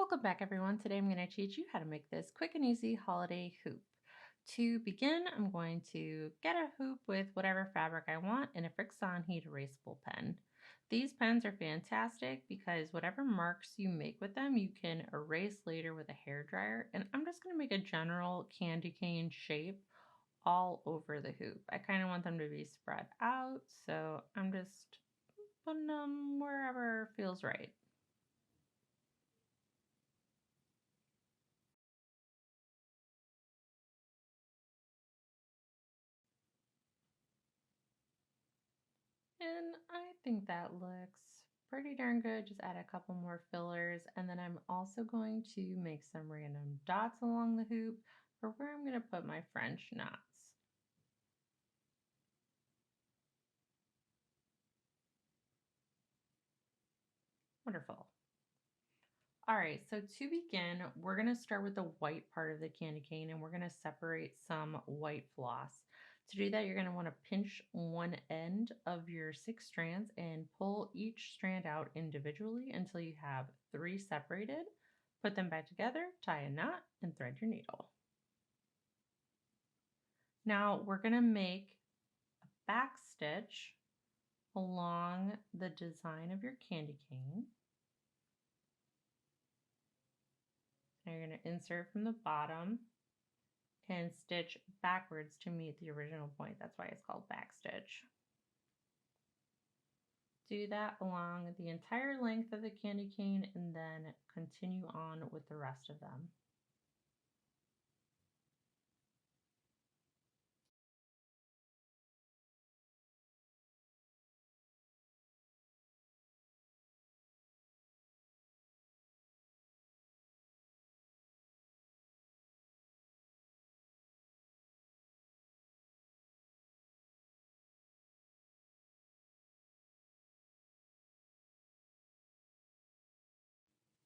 Welcome back everyone. Today I'm going to teach you how to make this quick and easy holiday hoop. To begin, I'm going to get a hoop with whatever fabric I want and a Frixion heat erasable pen. These pens are fantastic because whatever marks you make with them, you can erase later with a hair dryer. And I'm just going to make a general candy cane shape all over the hoop. I kind of want them to be spread out, so I'm just putting them wherever feels right. And I think that looks pretty darn good. Just add a couple more fillers. And then I'm also going to make some random dots along the hoop for where I'm going to put my French knots. Wonderful. All right, so to begin, we're going to start with the white part of the candy cane and we're going to separate some white floss. To do that, you're going to want to pinch one end of your 6 strands and pull each strand out individually until you have 3 separated. Put them back together, tie a knot, and thread your needle. Now we're going to make a back stitch along the design of your candy cane. Now you're going to insert from the bottom and stitch backwards to meet the original point. That's why it's called back stitch. Do that along the entire length of the candy cane and then continue on with the rest of them.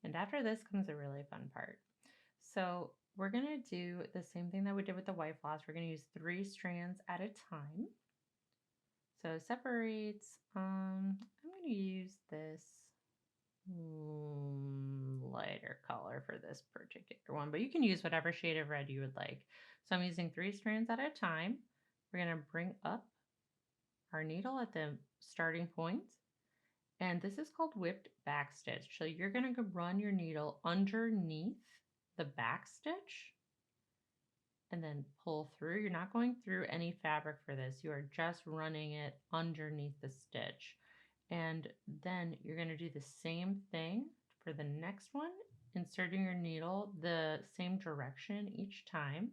And after this comes a really fun part. So we're going to do the same thing that we did with the white floss. We're going to use 3 strands at a time. So separates, I'm going to use this lighter color for this particular one, but you can use whatever shade of red you would like. So I'm using 3 strands at a time. We're going to bring up our needle at the starting point, and this is called whipped back stitch. So you're going to run your needle underneath the back stitch and then pull through. You're not going through any fabric for this. You are just running it underneath the stitch. And then you're going to do the same thing for the next one, inserting your needle the same direction each time.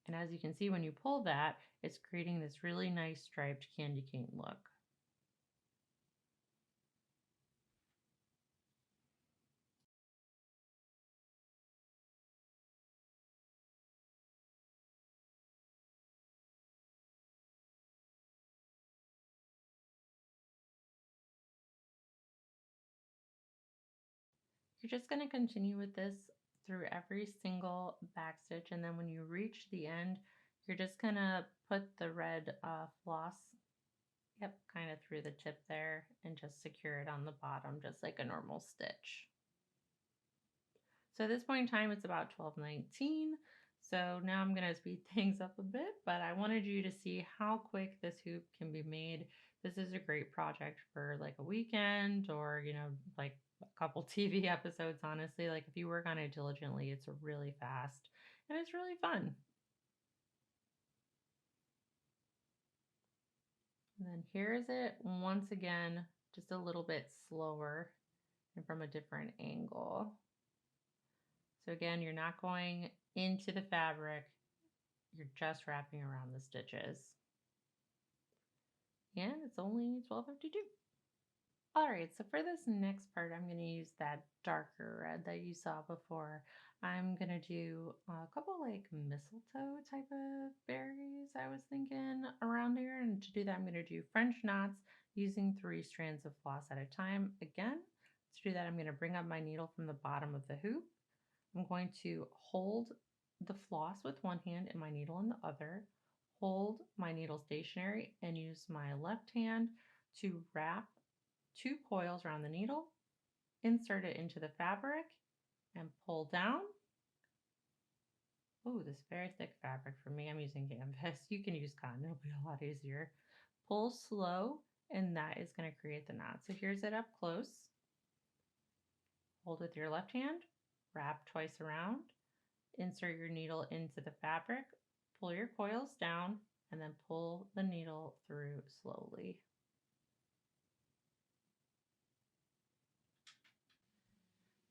And as you can see, when you pull that, it's creating this really nice striped candy cane look. You're just going to continue with this through every single back stitch, and then when you reach the end, you're just going to put the red floss, kind of through the tip there, and just secure it on the bottom just like a normal stitch. So at this point in time, it's about 12:19. So now I'm going to speed things up a bit, but I wanted you to see how quick this hoop can be made. This is a great project for like a weekend or, like a couple TV episodes, honestly. Like if you work on it diligently, it's really fast and it's really fun. And then here's it once again, just a little bit slower and from a different angle. So again, you're not going into the fabric, you're just wrapping around the stitches. And it's only 12:52. All right, so for this next part, I'm going to use that darker red that you saw before. I'm going to do a couple like mistletoe type of berries I was thinking around here. And to do that, I'm going to do French knots using 3 strands of floss at a time. Again, to do that, I'm going to bring up my needle from the bottom of the hoop. I'm going to hold the floss with one hand and my needle in the other, hold my needle stationary, and use my left hand to wrap 2 coils around the needle insert it into the fabric and pull down. Oh, this very thick fabric for me. I'm using canvas. You can use cotton, it'll be a lot easier. Pull slow, and that is going to create the knot. So here's it up close. Hold with your left hand, wrap twice around, insert your needle into the fabric, pull your coils down, and then pull the needle through slowly.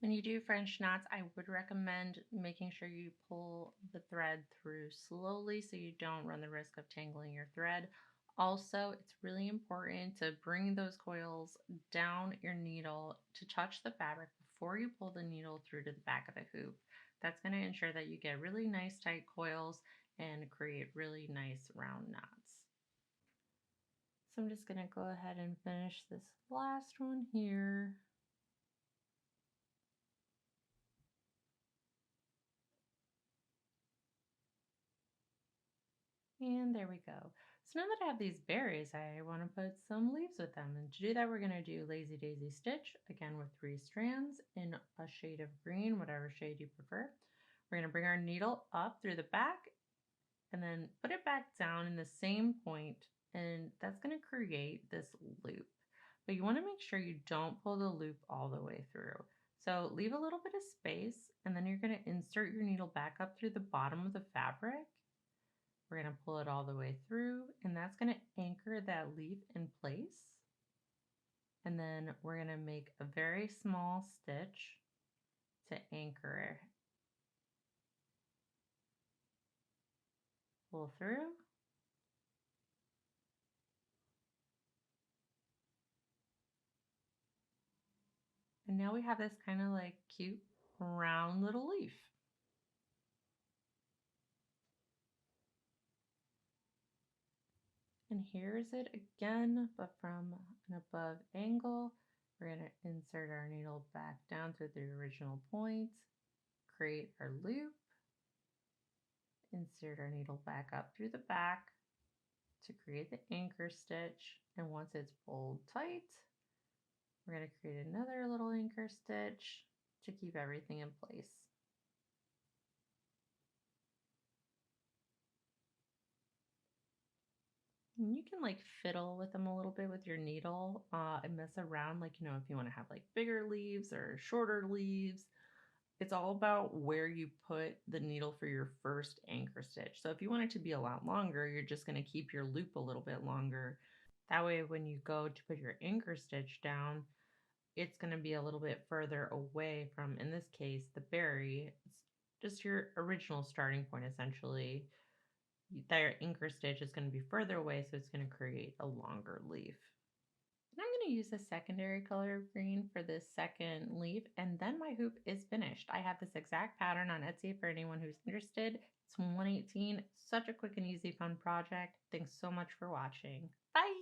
When you do French knots, I would recommend making sure you pull the thread through slowly so you don't run the risk of tangling your thread. Also, it's really important to bring those coils down your needle to touch the fabric before you pull the needle through to the back of the hoop. That's going to ensure that you get really nice tight coils and create really nice round knots. So I'm just going to go ahead and finish this last one here. And there we go. So now that I have these berries, I want to put some leaves with them. And to do that, we're going to do Lazy Daisy Stitch, again with 3 strands in a shade of green, whatever shade you prefer. We're going to bring our needle up through the back and then put it back down in the same point, and that's going to create this loop. But you want to make sure you don't pull the loop all the way through. So leave a little bit of space, and then you're going to insert your needle back up through the bottom of the fabric. We're going to pull it all the way through, and that's going to anchor that leaf in place. And then we're going to make a very small stitch to anchor it. Pull through. And now we have this kind of like cute round little leaf. And here's it again, but from an above angle. We're going to insert our needle back down through the original point, create our loop, insert our needle back up through the back to create the anchor stitch. And once it's pulled tight, we're going to create another little anchor stitch to keep everything in place. And you can like fiddle with them a little bit with your needle and mess around, like, if you want to have like bigger leaves or shorter leaves. It's all about where you put the needle for your first anchor stitch. So if you want it to be a lot longer, you're just going to keep your loop a little bit longer. That way, when you go to put your anchor stitch down, it's going to be a little bit further away from, in this case, the berry. It's just your original starting point, essentially. That anchor stitch is going to be further away, so it's going to create a longer leaf. And I'm going to use a secondary color of green for this second leaf, and then my hoop is finished. I have this exact pattern on Etsy for anyone who's interested. It's 118. Such a quick and easy fun project. Thanks so much for watching. Bye!